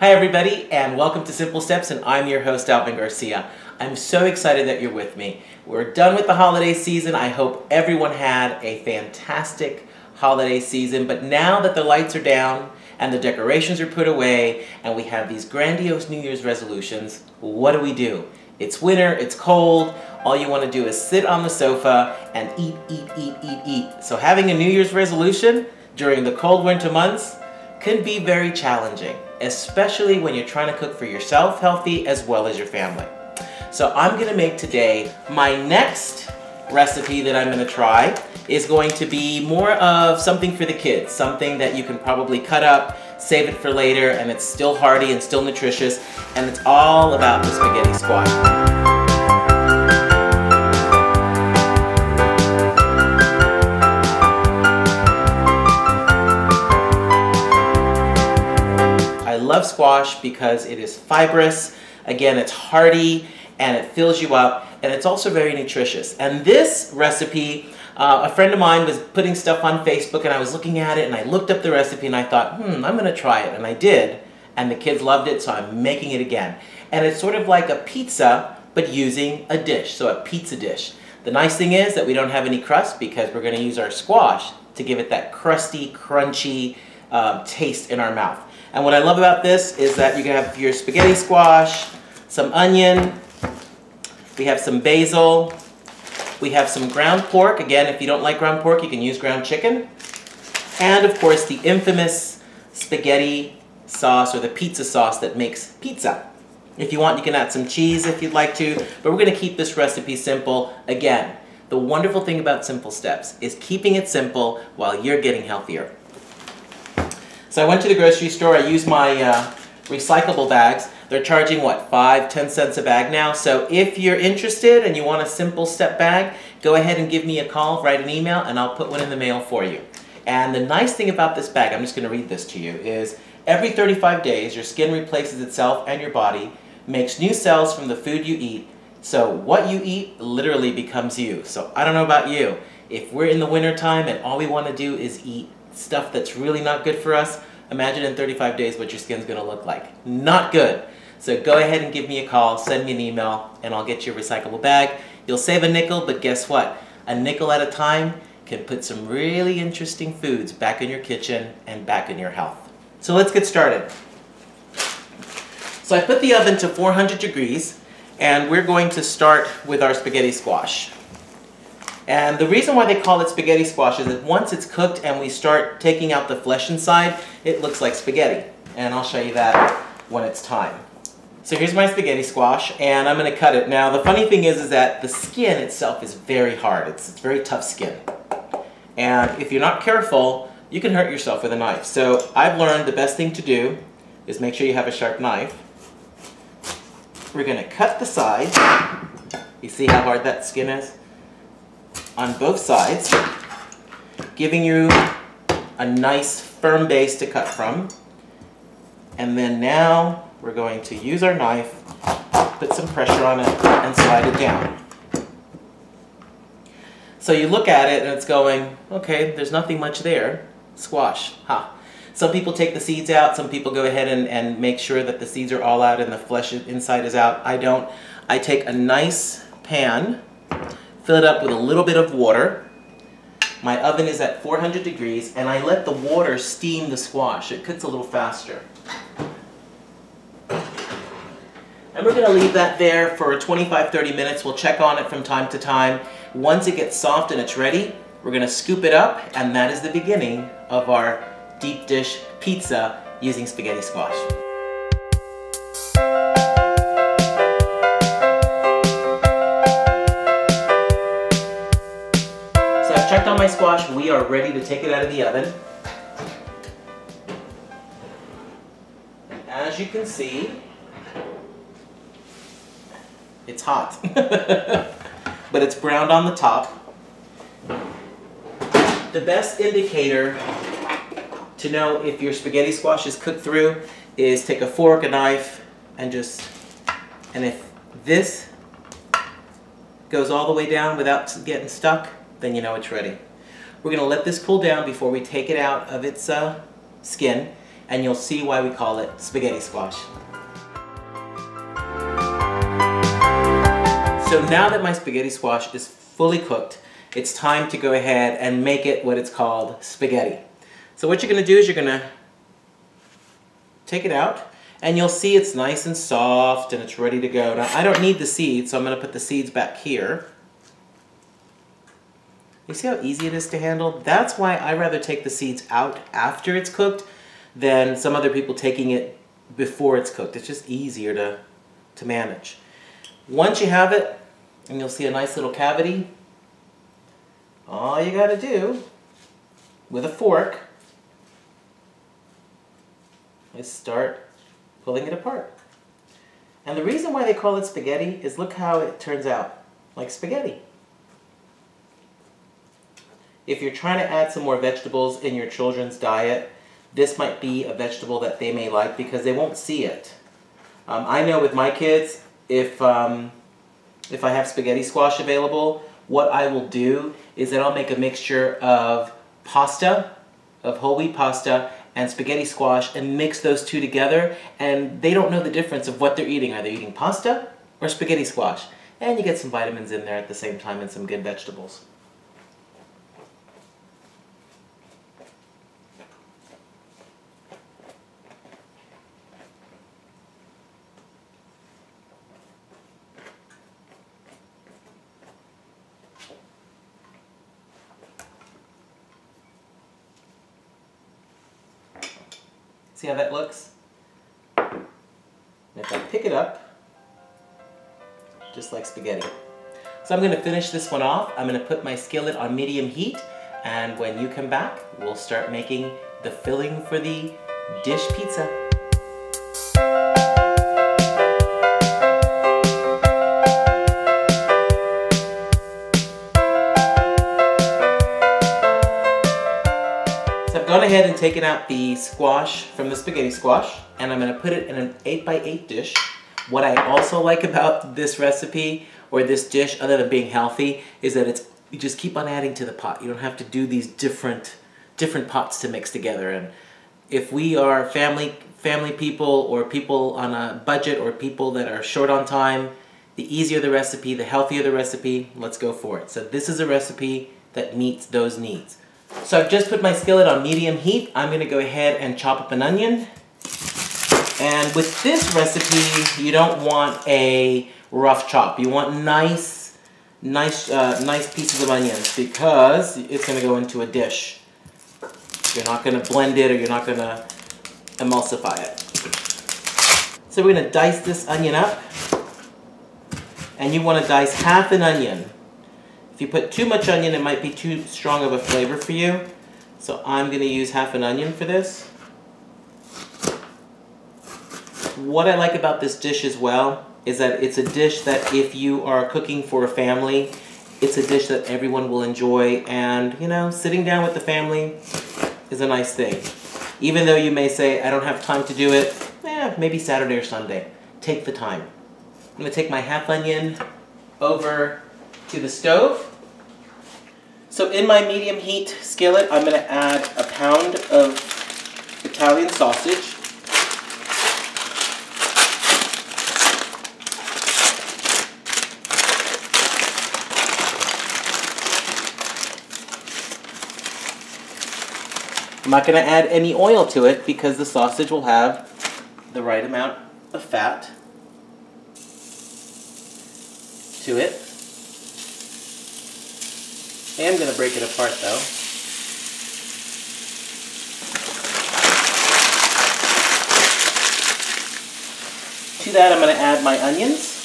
Hi everybody, and welcome to Simple Steps, and I'm your host Alvin Garcia. I'm so excited that you're with me. We're done with the holiday season. I hope everyone had a fantastic holiday season, but now that the lights are down and the decorations are put away and we have these grandiose New Year's resolutions, what do? It's winter, it's cold, all you want to do is sit on the sofa and eat, eat, eat, eat, eat. So having a New Year's resolution during the cold winter months can be very challenging, especially when you're trying to cook for yourself healthy as well as your family. So I'm going to make today, my next recipe that I'm going to try is going to be more of something for the kids, something that you can probably cut up, save it for later, and it's still hearty and still nutritious, and it's all about the spaghetti squash. I love squash because it is fibrous, again it's hearty, and it fills you up, and it's also very nutritious. And this recipe, a friend of mine was putting stuff on Facebook and I was looking at it and I looked up the recipe and I thought, I'm gonna try it, and I did, and the kids loved it, so I'm making it again. And it's sort of like a pizza, but using a dish, so a pizza dish. The nice thing is that we don't have any crust because we're gonna use our squash to give it that crusty, crunchy taste in our mouth. And what I love about this is that you can have your spaghetti squash, some onion, we have some basil, we have some ground pork. Again, if you don't like ground pork, you can use ground chicken. And of course, the infamous spaghetti sauce, or the pizza sauce that makes pizza. If you want, you can add some cheese if you'd like to, but we're gonna keep this recipe simple. Again, the wonderful thing about Simple Steps is keeping it simple while you're getting healthier. So I went to the grocery store, I used my recyclable bags. They're charging, what, 5–10 cents a bag now? So if you're interested and you want a Simple Step bag, go ahead and give me a call, write an email, and I'll put one in the mail for you. And the nice thing about this bag, I'm just going to read this to you, is every 35 days your skin replaces itself and your body makes new cells from the food you eat. So what you eat literally becomes you. So I don't know about you. If we're in the winter time and all we want to do is eat stuff that's really not good for us, imagine in 35 days what your skin's going to look like. Not good. So go ahead and give me a call, send me an email, and I'll get you a recyclable bag. You'll save a nickel, but guess what? A nickel at a time can put some really interesting foods back in your kitchen and back in your health. So let's get started. So I put the oven to 400 degrees, and we're going to start with our spaghetti squash. And the reason why they call it spaghetti squash is that once it's cooked and we start taking out the flesh inside, it looks like spaghetti. And I'll show you that when it's time. So here's my spaghetti squash, and I'm going to cut it. Now the funny thing is that the skin itself is very hard. It's very tough skin. And if you're not careful, you can hurt yourself with a knife. So I've learned the best thing to do is make sure you have a sharp knife. We're going to cut the sides. You see how hard that skin is? On both sides, giving you a nice firm base to cut from. And then now we're going to use our knife, put some pressure on it, and slide it down. So you look at it and it's going, okay, there's nothing much there. Squash, ha. Some people take the seeds out, some people go ahead and make sure that the seeds are all out and the flesh inside is out. I don't. I take a nice pan, fill it up with a little bit of water. My oven is at 400 degrees, and I let the water steam the squash. It cooks a little faster. And we're going to leave that there for 25–30 minutes. We'll check on it from time to time. Once it gets soft and it's ready, we're going to scoop it up, and that is the beginning of our deep dish pizza using spaghetti squash. So I've checked on my squash. We are ready to take it out of the oven. And as you can see, it's hot, but it's browned on the top. The best indicator to know if your spaghetti squash is cooked through is take a fork, a knife, and if this goes all the way down without getting stuck, then you know it's ready. We're going to let this cool down before we take it out of its skin, and you'll see why we call it spaghetti squash. So now that my spaghetti squash is fully cooked, it's time to go ahead and make it what it's called spaghetti. So what you're going to do is you're going to take it out, and you'll see it's nice and soft and it's ready to go. Now I don't need the seeds, so I'm going to put the seeds back here. You see how easy it is to handle? That's why I rather take the seeds out after it's cooked than some other people taking it before it's cooked. It's just easier to manage. Once you have it, and you'll see a nice little cavity, all you gotta do with a fork is start pulling it apart. And the reason why they call it spaghetti is look how it turns out, like spaghetti. If you're trying to add some more vegetables in your children's diet, this might be a vegetable that they may like because they won't see it. I know with my kids, if I have spaghetti squash available, what I will do is that I'll make a mixture of pasta, of whole wheat pasta, and spaghetti squash, and mix those two together, and they don't know the difference of what they're eating. Are they eating pasta or spaghetti squash? And you get some vitamins in there at the same time and some good vegetables. See how that looks? And if I pick it up, just like spaghetti. So I'm going to finish this one off. I'm going to put my skillet on medium heat, and when you come back, we'll start making the filling for the dish pizza. Gone ahead and taken out the squash from the spaghetti squash, and I'm going to put it in an 8x8 dish. What I also like about this recipe, or this dish, other than being healthy, is that you just keep on adding to the pot. You don't have to do these different pots to mix together. And if we are family people, or people on a budget, or people that are short on time, the easier the recipe, the healthier the recipe, let's go for it. So this is a recipe that meets those needs. So I've just put my skillet on medium heat. I'm going to go ahead and chop up an onion. And with this recipe, you don't want a rough chop. You want nice pieces of onions, because it's going to go into a dish. You're not going to blend it, or you're not going to emulsify it. So we're going to dice this onion up. And you want to dice half an onion. If you put too much onion, it might be too strong of a flavor for you. So I'm going to use half an onion for this. What I like about this dish as well is that it's a dish that if you are cooking for a family, it's a dish that everyone will enjoy. And, you know, sitting down with the family is a nice thing. Even though you may say, I don't have time to do it, maybe Saturday or Sunday. Take the time. I'm going to take my half onion over to the stove. So in my medium heat skillet, I'm going to add a pound of Italian sausage. I'm not going to add any oil to it because the sausage will have the right amount of fat to it. I am going to break it apart though. To that I'm going to add my onions.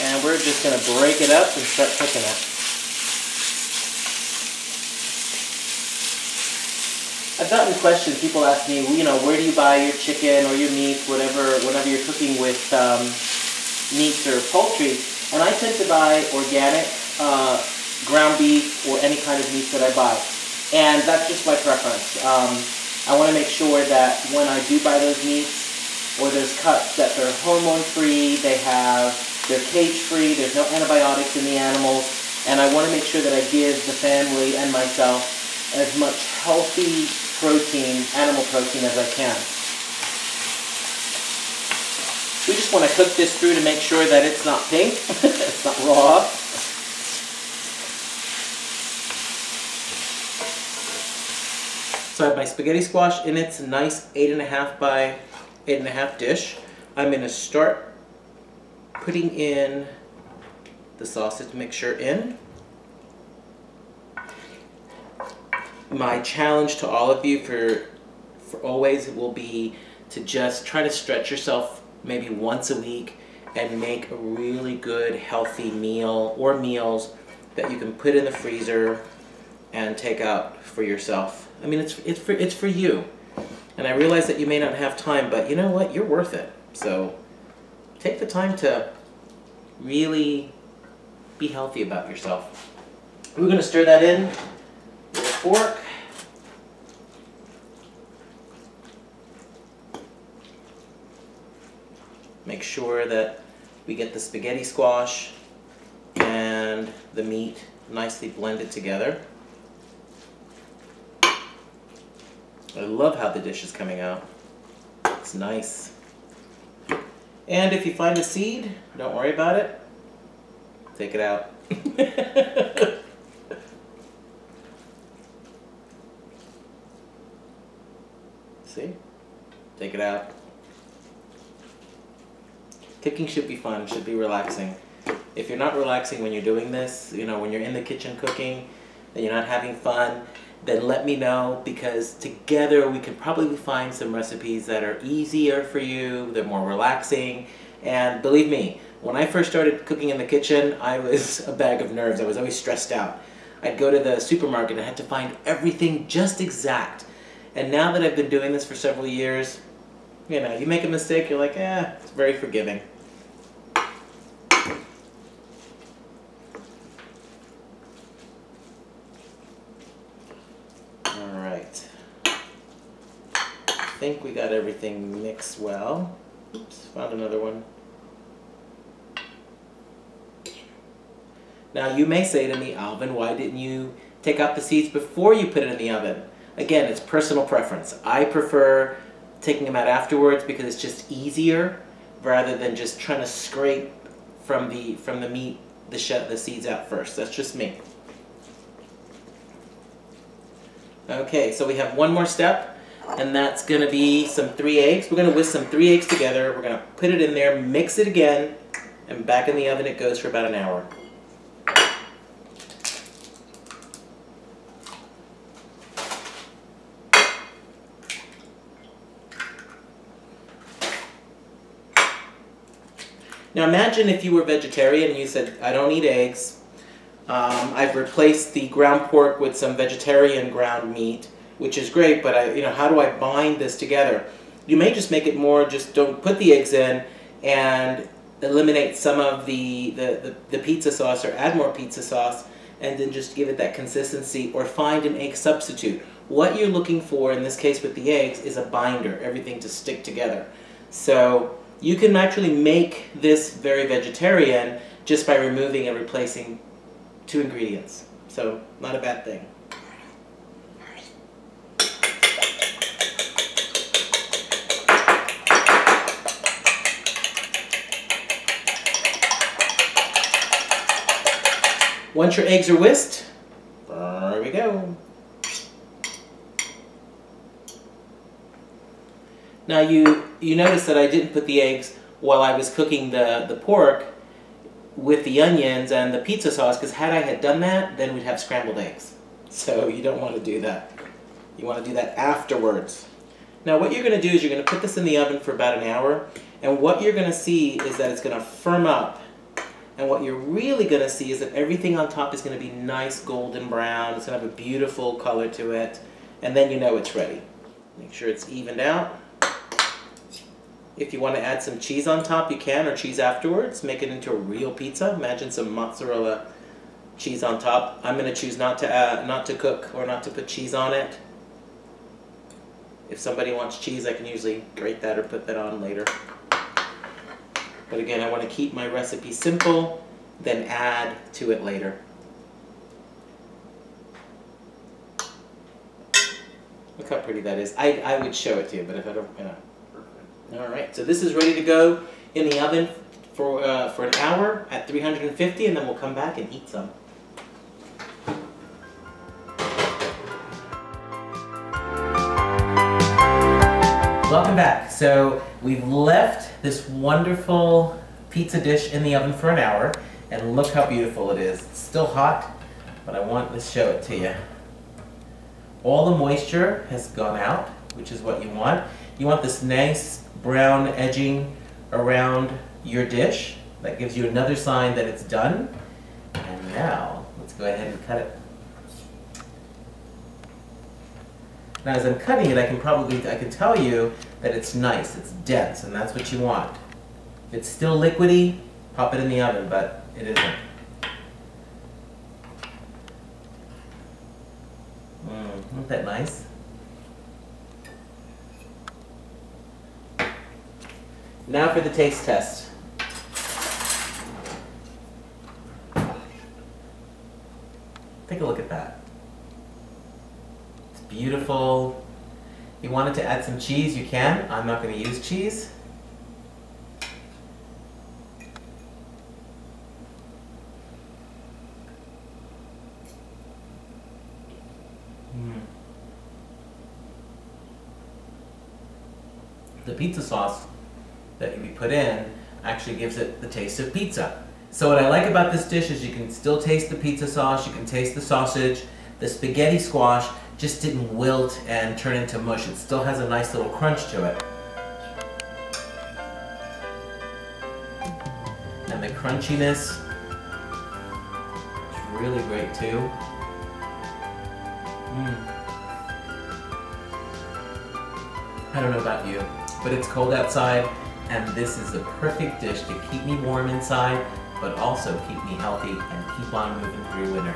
And we're just going to break it up and start cooking it. I've gotten questions, people ask me, you know, where do you buy your chicken or your meat, whatever you're cooking with meats or poultry. And I tend to buy organic ground beef or any kind of meat that I buy. And that's just my preference. I want to make sure that when I do buy those meats or those cuts, that they're hormone-free, they have They're cage-free, there's no antibiotics in the animals, and I want to make sure that I give the family and myself as much healthy protein, animal protein, as I can. We just want to cook this through to make sure that it's not pink, it's not raw. So I have my spaghetti squash in its nice 8.5 by 8.5 dish. I'm going to start putting in the sausage mixture in. My challenge to all of you for always will be to just try to stretch yourself maybe once a week and make a really good healthy meal or meals that you can put in the freezer and take out for yourself. I mean, it's for you. And I realize that you may not have time, but you know what? You're worth it. So take the time to really be healthy about yourself. We're going to stir that in with a fork. Make sure that we get the spaghetti squash and the meat nicely blended together. I love how the dish is coming out. It's nice. And if you find a seed, don't worry about it. Take it out. See? Take it out. Cooking should be fun, should be relaxing. If you're not relaxing when you're doing this, you know, when you're in the kitchen cooking, and you're not having fun, then let me know, because together we can probably find some recipes that are easier for you, they're more relaxing. And believe me, when I first started cooking in the kitchen, I was a bag of nerves. I was always stressed out. I'd go to the supermarket and I had to find everything just exact. And now that I've been doing this for several years, you know, you make a mistake, you're like, it's very forgiving. Alright. I think we got everything mixed well. Oops, found another one. Now you may say to me, Alvin, why didn't you take out the seeds before you put it in the oven? Again, it's personal preference. I prefer taking them out afterwards because it's just easier rather than just trying to scrape from the meat the seeds out first. That's just me. Okay, so we have one more step, and that's going to be some 3 eggs. We're going to whisk some 3 eggs together. We're going to put it in there, mix it again, and back in the oven it goes for about an hour. Now imagine if you were vegetarian and you said, I don't eat eggs. I've replaced the ground pork with some vegetarian ground meat, which is great, but how do I bind this together? You may just make it more, just don't put the eggs in and eliminate some of the pizza sauce, or add more pizza sauce, and then just give it that consistency, or find an egg substitute. What you're looking for in this case with the eggs is a binder, everything to stick together. So you can actually make this very vegetarian just by removing and replacing 2 ingredients. So, not a bad thing. Once your eggs are whisked, there we go. Now you notice that I didn't put the eggs while I was cooking the pork with the onions and the pizza sauce, because had I done that, then we'd have scrambled eggs. So you don't want to do that. You want to do that afterwards. Now what you're going to do is you're going to put this in the oven for about an hour, and what you're going to see is that it's going to firm up. And what you're really going to see is that everything on top is going to be nice golden brown. It's going to have a beautiful color to it. And then you know it's ready. Make sure it's evened out. If you want to add some cheese on top, you can, or cheese afterwards. Make it into a real pizza. Imagine some mozzarella cheese on top. I'm going to choose not to cook or not to put cheese on it. If somebody wants cheese, I can usually grate that or put that on later. But again, I want to keep my recipe simple, then add to it later. Look how pretty that is. I would show it to you, but if I don't, All right, so this is ready to go in the oven for an hour at 350, and then we'll come back and eat some. Welcome back. So we've left this wonderful pizza dish in the oven for an hour, and look how beautiful it is. It's still hot, but I want to show it to you. All the moisture has gone out, which is what you want. You want this nice brown edging around your dish. That gives you another sign that it's done. And now, let's go ahead and cut it. Now as I'm cutting it, I can tell you that it's nice, it's dense, and that's what you want. If it's still liquidy, pop it in the oven, but it isn't. Isn't that nice? Now for the taste test. Take a look at that. It's beautiful. If you wanted to add some cheese, you can. I'm not going to use cheese. The pizza sauce that you put in actually gives it the taste of pizza. So what I like about this dish is you can still taste the pizza sauce, you can taste the sausage. The spaghetti squash just didn't wilt and turn into mush. It still has a nice little crunch to it. And the crunchiness is really great too. I don't know about you, but it's cold outside, and this is the perfect dish to keep me warm inside, but also keep me healthy and keep on moving through winter.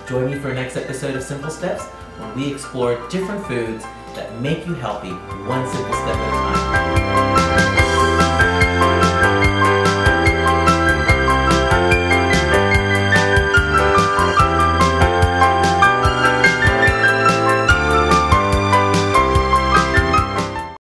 Join me for our next episode of Simple Steps, when we explore different foods that make you healthy, one simple step at a time.